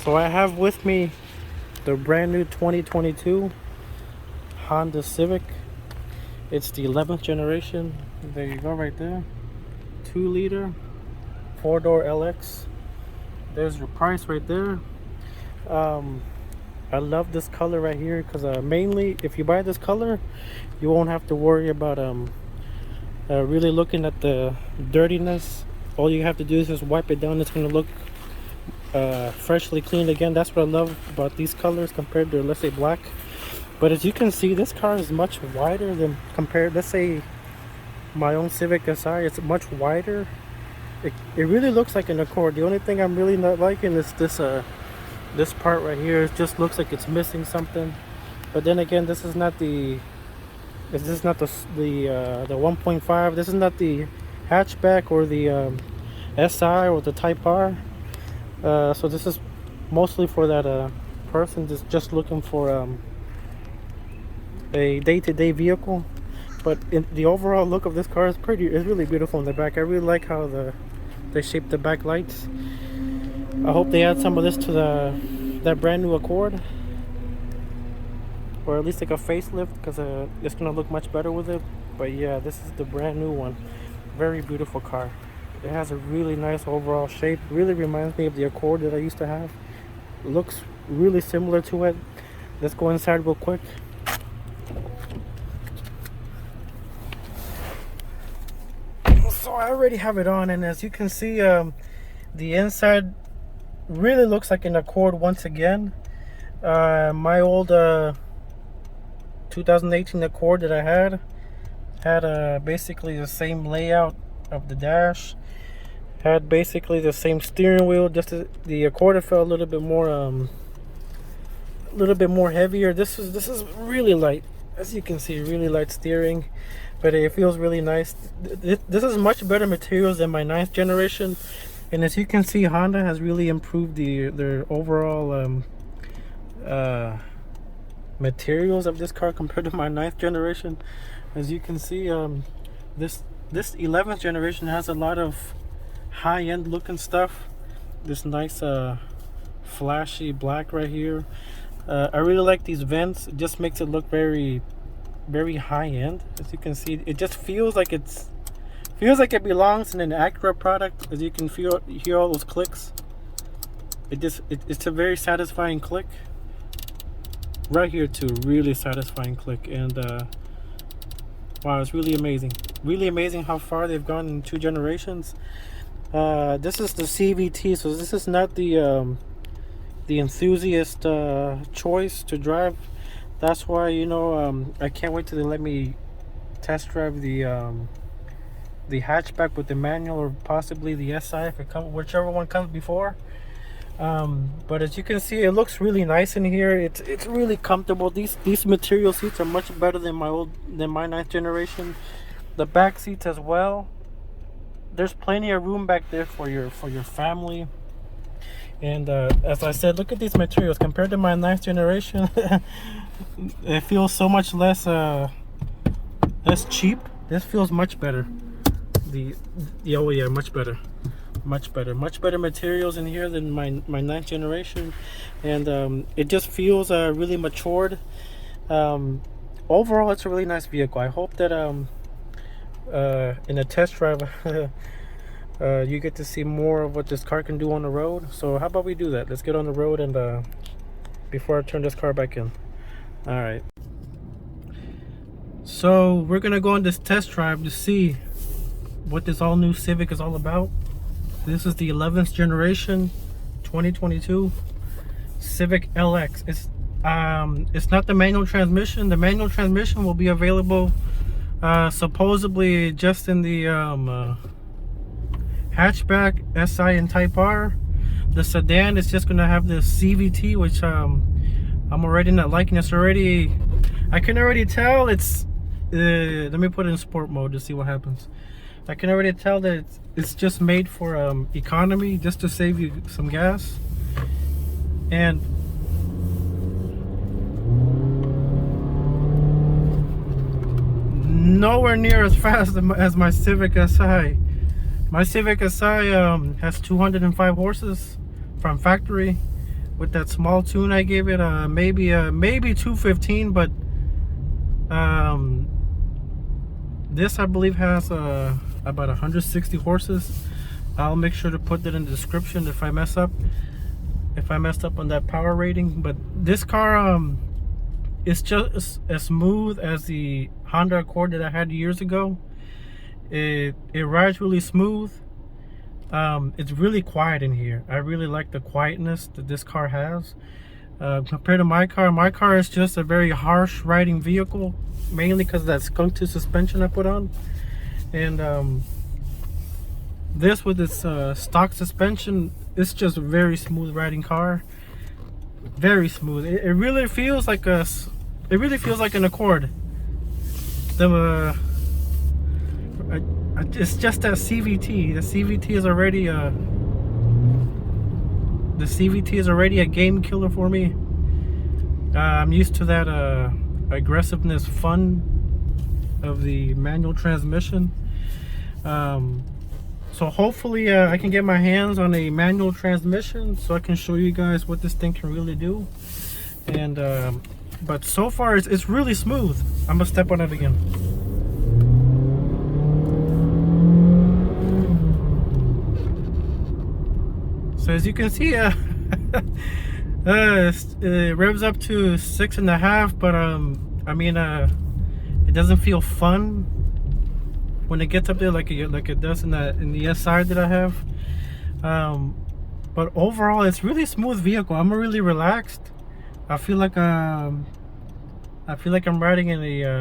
So I have with me the brand new 2022 Honda Civic. It's the 11th generation. There you go, right there. 2-liter, 4-door LX. There's your price right there. I love this color right here because mainly if you buy this color, you won't have to worry about really looking at the dirtiness. All you have to do is just wipe it down. It's going to look freshly cleaned again. That's what I love about these colors compared to, let's say, black. But as you can see, this car is much wider than compared, let's say, my own Civic Si. It's much wider. It really looks like an Accord. The only thing I'm really not liking is this part right here. It just looks like it's missing something. But then again, this is not the 1.5. This is not the hatchback or the Si or the Type R. So this is mostly for that person just looking for a day-to-day vehicle. But the overall look of this car is really beautiful in the back. I really like how they shaped the back lights. I hope they add some of this to that brand new Accord, or at least like a facelift, because it's gonna look much better with it. But yeah, this is the brand new one. Very beautiful car. It has a really nice overall shape. Really reminds me of the Accord that I used to have. It looks really similar to it. Let's go inside real quick. So I already have it on, and as you can see, the inside really looks like an Accord once again. My old 2018 Accord that I had basically the same layout of the dash, had basically the same steering wheel. Just the Accord felt a little bit more heavier. This is really light, as you can see, really light steering, but it feels really nice. This is much better materials than my 9th generation, and as you can see, Honda has really improved their overall materials of this car compared to my 9th generation. As you can see, this 11th generation has a lot of high-end looking stuff. This nice flashy black right here. I really like these vents. It just makes it look very, very high-end. As you can see, it just feels like it belongs in an Acura product. As you can hear all those clicks. It's a very satisfying click. Right here too, really satisfying click. And wow, it's really amazing how far they've gone in 2 generations. This is the CVT, so this is not the enthusiast choice to drive. That's why, I can't wait till they let me test drive the hatchback with the manual, or possibly the Si, if it comes, whichever one comes before. But as you can see, it looks really nice in here. It's really comfortable. These material seats are much better than my 9th generation. The back seats as well. There's plenty of room back there for your family. And as I said, look at these materials compared to my 9th generation. It feels so much less cheap. This feels much better. Oh yeah, much better materials in here than my 9th generation. And it just feels really matured. Overall, it's a really nice vehicle. I hope that in a test drive you get to see more of what this car can do on the road. So how about we do that? Let's get on the road, and before I turn this car back in. All right, so we're gonna go on this test drive to see what this all new Civic is all about. This is the 11th generation 2022 Civic Lx. It's not the manual transmission. The manual transmission will be available supposedly just in the hatchback, Si, and Type R. The sedan is just gonna have the CVT, which I'm already not liking. I can already tell it's let me put it in sport mode to see what happens. I can already tell that it's just made for economy, just to save you some gas. And nowhere near as fast as my Civic Si. My Civic Si has 205 horses from factory. with that small tune I gave it, maybe 215, but this I believe has about 160 horses. I'll make sure to put that in the description if I messed up on that power rating. But this car is just as smooth as the Honda Accord that I had years ago. It rides really smooth. It's really quiet in here. I really like the quietness that this car has compared to my car. My car is just a very harsh riding vehicle, mainly because of that skunk tooth suspension I put on. And this with its stock suspension, it's just a very smooth riding car. Very smooth. It really feels like an Accord. It's just that CVT. The CVT is already a game killer for me. I'm used to that aggressiveness, fun of the manual transmission. So hopefully I can get my hands on a manual transmission so I can show you guys what this thing can really do. And but so far it's really smooth. I'm gonna step on it again. So as you can see, it revs up to 6.5, but I mean, it doesn't feel fun when it gets up there like it does in the SI that I have. But overall, it's really smooth vehicle. I'm really relaxed. I feel like I'm riding in an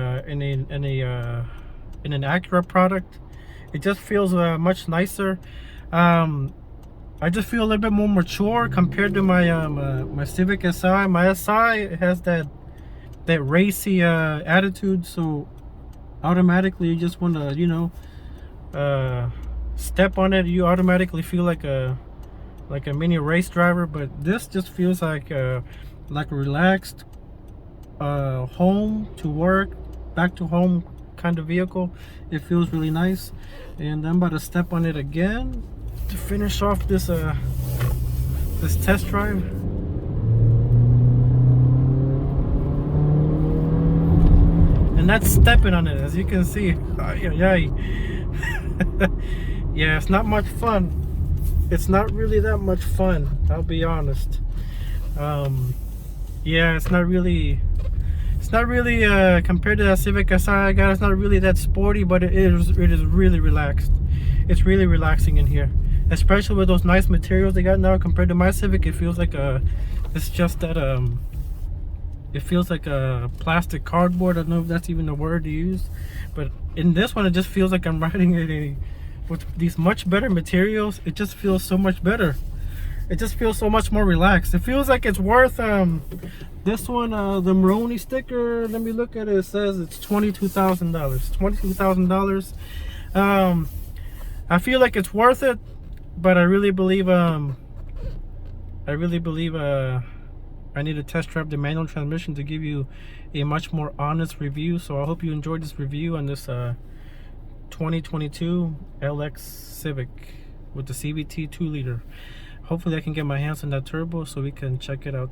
Acura product. It just feels much nicer. I just feel a little bit more mature compared to my my Civic SI. My SI has that racy attitude, so automatically you just want to, you know, step on it. You automatically feel like a mini race driver. But this just feels like a relaxed home to work, back to home kind of vehicle. It feels really nice, and I'm about to step on it again to finish off this this test drive. And that's stepping on it, as you can see. Yeah, it's not much fun. It's not really that much fun, I'll be honest. Yeah, it's not really compared to that Civic SI I got, it's not really that sporty, but it is really relaxed. It's really relaxing in here, especially with those nice materials they got now. Compared to my Civic, it feels like it's just that it feels like a plastic cardboard. I don't know if that's even a word to use, but in this one it just feels like I'm riding it with these much better materials. It just feels so much better. It just feels so much more relaxed. It feels like it's worth this one, the Maroni sticker. Let me look at it. It says it's $22,000. $22,000. I feel like it's worth it, but I really believe I need to test drive the manual transmission to give you a much more honest review. So I hope you enjoyed this review on this 2022 LX Civic with the CVT 2-liter. Hopefully I can get my hands on that turbo so we can check it out